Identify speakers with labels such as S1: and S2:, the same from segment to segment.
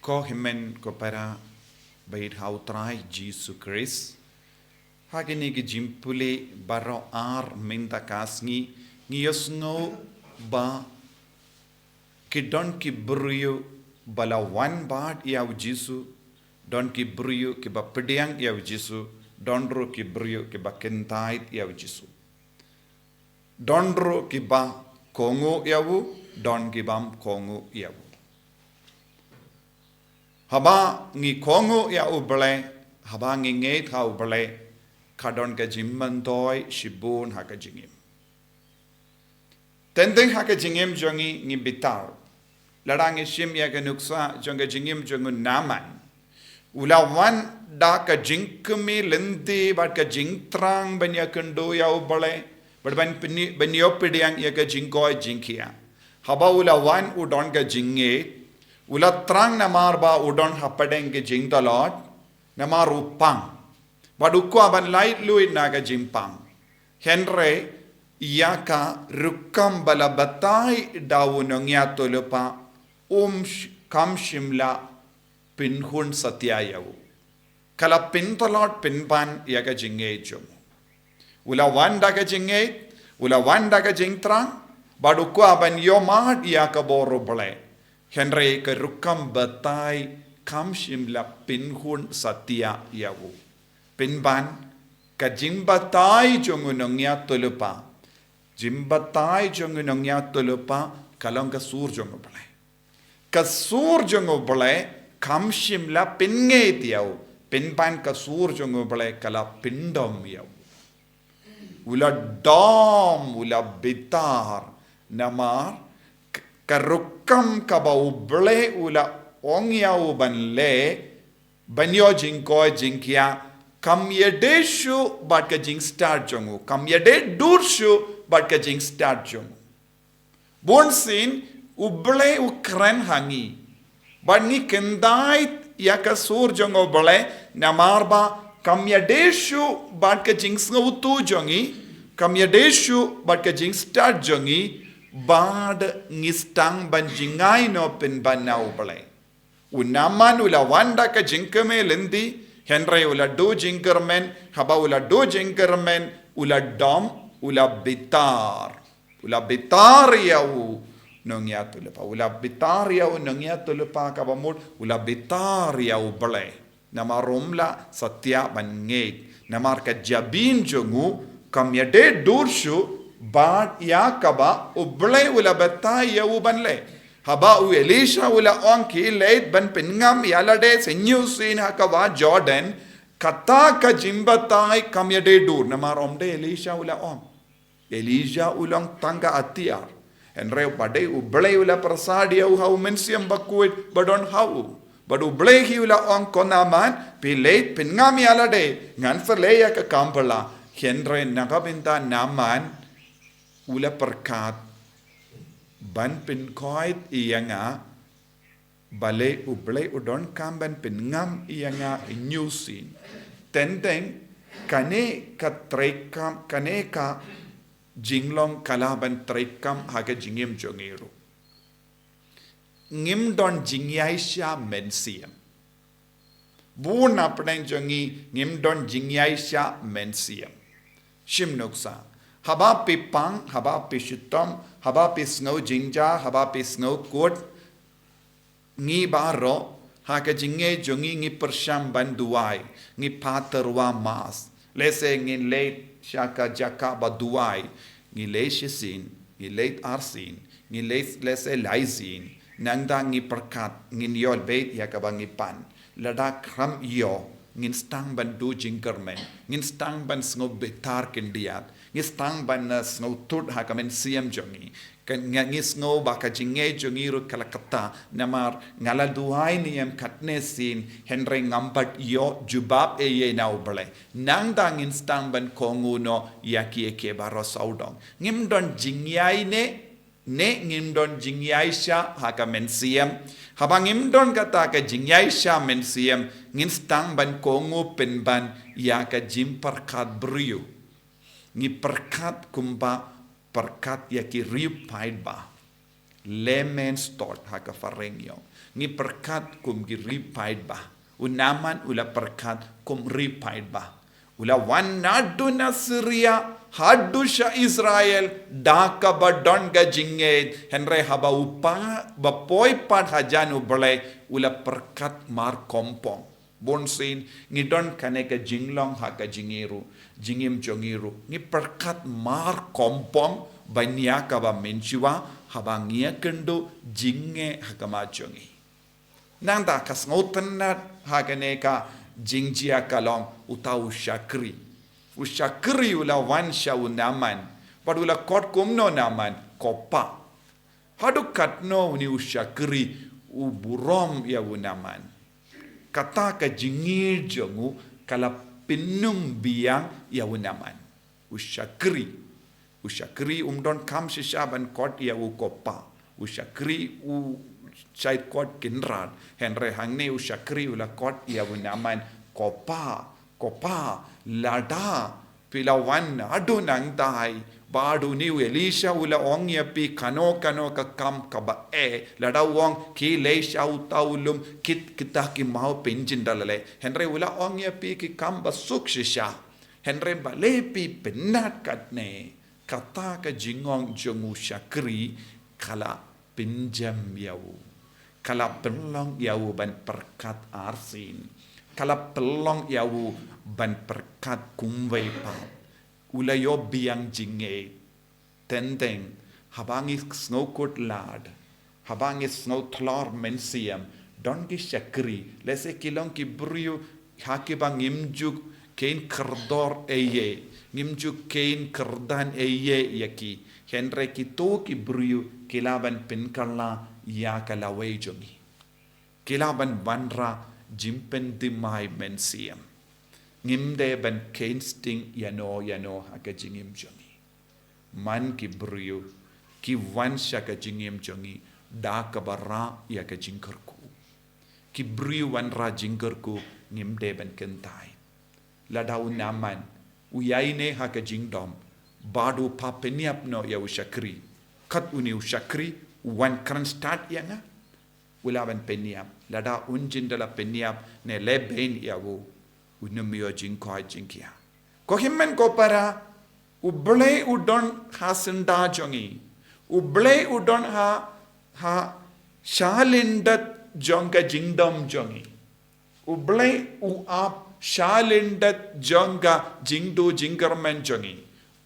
S1: ko himen ko para bait hautrai Jesus Christ hagini gi jimpule baro ar minta kasngi ngiyosngo ba kidon ki bruyo bala one bat yaw Jesus don ki bruyo ki ba pediang yaw Jesus donro ki bruyo ki ba kentait yaw Jesus donro ki ba kongo yawu don ki bam kongo yawu haba ngi kongo yawu ble haba ngi nget hau ble kadon ka jimmantoy shibun haka jingim tendeng haka jingim jongi ngi bitar larangi shim ya ka nuksa jonga jingim jongu naman ulawan da ka jinkmi lendi bat ka jingtrang banya kendo yawu ble berban beniopediang ya ka jingkoy jingkia haba ulawan udon ka jinge ula trang namar ba udon hapadeng ke jing talot namar upang badukko aban light luid naga jimpang henre iyaka rukkam balabatai dawunong yatulupa kam shimla pinhun satyayawu kala pintalot pinpan yaga jinge jum ula wanda ka jinge ula wanda ka jingtrang badukko aban yomat iyaka boru bole henre ke rukkam batai kam shimla pinhun satya yawu pinban ka jimbatai jongunongya tulupa jimbatai jongunongya tulupa kalong ka sur jongu bale ka sur jongu bale kam shimla pinge yawu pinban ka sur jongu bale kala pindom yawu ula dom ula bitar namar karukam kaba uble ula ongyaw banle banyo jingko jingkia kam yedeshu bat ka jing start jongu kam yede durshu bat ka jing start jongu bon sin uble ukran hangi bani kendai yaka sur jongu bole namarba kam yedeshu bat ka jing snautu jongi kam yedeshu bat ka jing start jongi bad ngistang banjingai no pen banau bale unaman ula wanda ka jinkame lendi henry ula do jinkermen haba ula do jinkermen ula dom ula bitar yau nongya tulepa ula bitar yau nongya tulepa ka bamud ula bitar yau bale nama romla satya banget namar ka jabin jongu kamyade durshu Bad ya kaba uble ula batai ya ubanle haba u Elisha ula onki leit ban pingam yalade senyusin hakaba Jordan kata ka jimbatai kamyade dur namar omde Elisha ula Elisha ulang tangga atiar enre bade uble ula prasadia u hau mensiam bakuit badon hau badu uble hi ula on konaman pi leit pingam yalade ngan ferleya ka kampala henre nagabinta naman ula perkat ban pin koit iyanga bale uble udon kam ban pin ngam iyanga inyusin tenteng kane ka trekam kane ka jinglong kalaban trekam haga jingim jongiru ngim don jingyaisha mensiam bun apnen jongi ngim don jingyaisha mensiam shimnoksa haba pi pang, haba pi shutom, haba pi snow jinja, haba pi snow koit, ngi baro, haka jinge jongi ngi persham banduai, ngi paterwa mas, lese ngi leit shaka jaka baduai, ngi leishisin, ngi leit arsin, ngi lese laisin, nangda ngi perkat, ngi yol beit yakaba ngi pan, lada kram yo, ngin stang ban du jinkermen, ngin stang ban snow betar kendiat, ngistang ban snow tut hakamen siam jongi kan ngis ngo baka jinge jongi ru kalakata namar ngala duai niam katne sin henry ngambat yo jubab ye nau bale nang dang instang ban kongu no yaki ke baro saudong ngimdon jingyai ne ngimdon jingyai sha hakamen siam habang ngimdon kata ka jingyai sha men siam nginstang ban kongu penban yaka jimpar kat briu ngi perkat kumba perkat yaki riup paid ba Lemen stort haka farengyo. Ngi perkat kum gi ripaid ba. Unaman ula perkat kum ripaid ba. Ula wanadu na Syria hadusha Israel daka ba don ga jinged henre haba upa ba poi pat hajan ubale ula perkat mar kompong. Bonsin ngidon kaneka jinglong haka jingiru jingim jongiru ni perkat mar kompong banyaka ba menjiwa habangia kendo jinge hakama jongi nanda kas ngautanat haganeka jingjia kalong utau syakri usyakri ula wansha unaman padula kot kumno naman kopa hadukat no ni usyakri uburom ya unaman kata ka jingir jongu kala pinung biang ya unaman usyakri umdon kam sishaban kot ya ukopa usyakri u chait kot kinrat henre hangne usyakri ula kot ya unaman kopa lada pilawan adu nang dai badu ni Elisha ula ong ya pi kano ka kam kaba lada wong ki leisha utaulum kita ki mau penjin dalale henre ula ong ya pi ki kam basuk shisha henre bale pi penat katne kata ka jingong jongu syakri kala pinjam yau kala pelong yau ban perkat arsin kala pelong yau ban perkat kumwei pa ula yo biang jinge tendeng habangi snow coat lad habangi snow thlor mensiam don ki syakri lese kilong ki brio haki bang imjuk kein kerdor eye ngimjuk kein kerdan eye yaki henre ki to ki brio kilaban pinkalla ya kalawe jongi kilaban bandra jimpen dimai mensiam ngimde ban kein sting yano haka jingim jongi man ki brio ki wansha ka jingim jongi da ka barra ya ka jingkarku ki brio wan ra jingkarku ngimde ban kentai ladau naman uyaine haka jingdom badu pa peniap no ya usyakri kat uni usyakri wan kran start yanga ulaban peniap lada unjin dala peniap ne leben yawo unumio jingkoi jingkia ko himmen ko para uble udon hasenda jongi uble udon ha shalindat jonga jingdom jongi uble uap shalindat jonga jingdu jingarmen jongi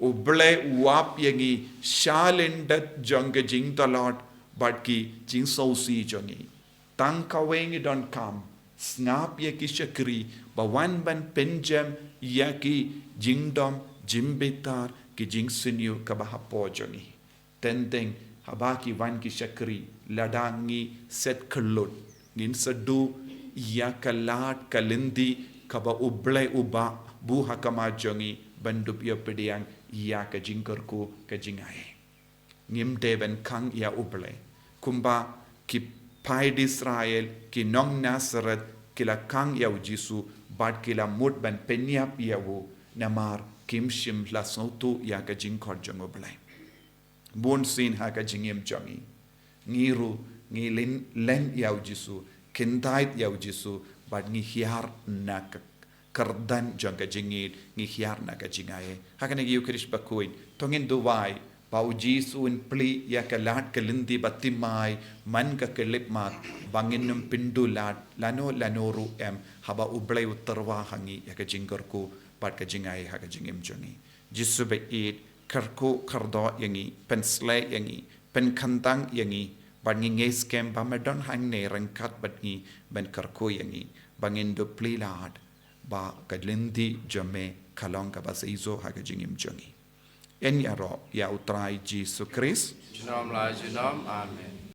S1: uble uap yangi shalindat jonga jingdalot badki jingsosi jongi tangkawengi don kam Sngap ya ki syakri bawan ban penjam ya ki jingdom jimbetar ki jingsenyu kabahapo jongi tendeng habaki wan ki syakri ladangi set kelut ngin sedu ya kalat kalindi kaba uble uba bu hakama jongi bandup ya pediang ya ka jingkerku ka jingai ngim deben kang ya uble kumba ki pai di Israel ki nong Nazaret kila kang yau jisu bad kila mut ban penyap yau namar kim shim la sautu ya ka jingkor jongo blai bon sin ha ka jingim jongi ngiru ngilin len yau jisu kindait yau jisu bad ngi hiar na kerdan jong ka jingit ngi hiar na ka jingae ha ka ngi ukrish bakuin tongin duwai pau jisu in pli ya kalat kalindi batimai man ka kelip mat banginum pindulat lanoru em haba ublai uttarwa hangi ya ka jingkarku pat ka jingai ha ka jingim jongi jisu be it karku kardo yangi penslay yangi penkantang yangi bangi nges kem bamadon hang ne rangkat batngi ben karku yangi bangin do pli lat ba kalindi jame kalong ka basaizo ha ka jingim jongi en yaro ya utrai Jesu Christ. Amen.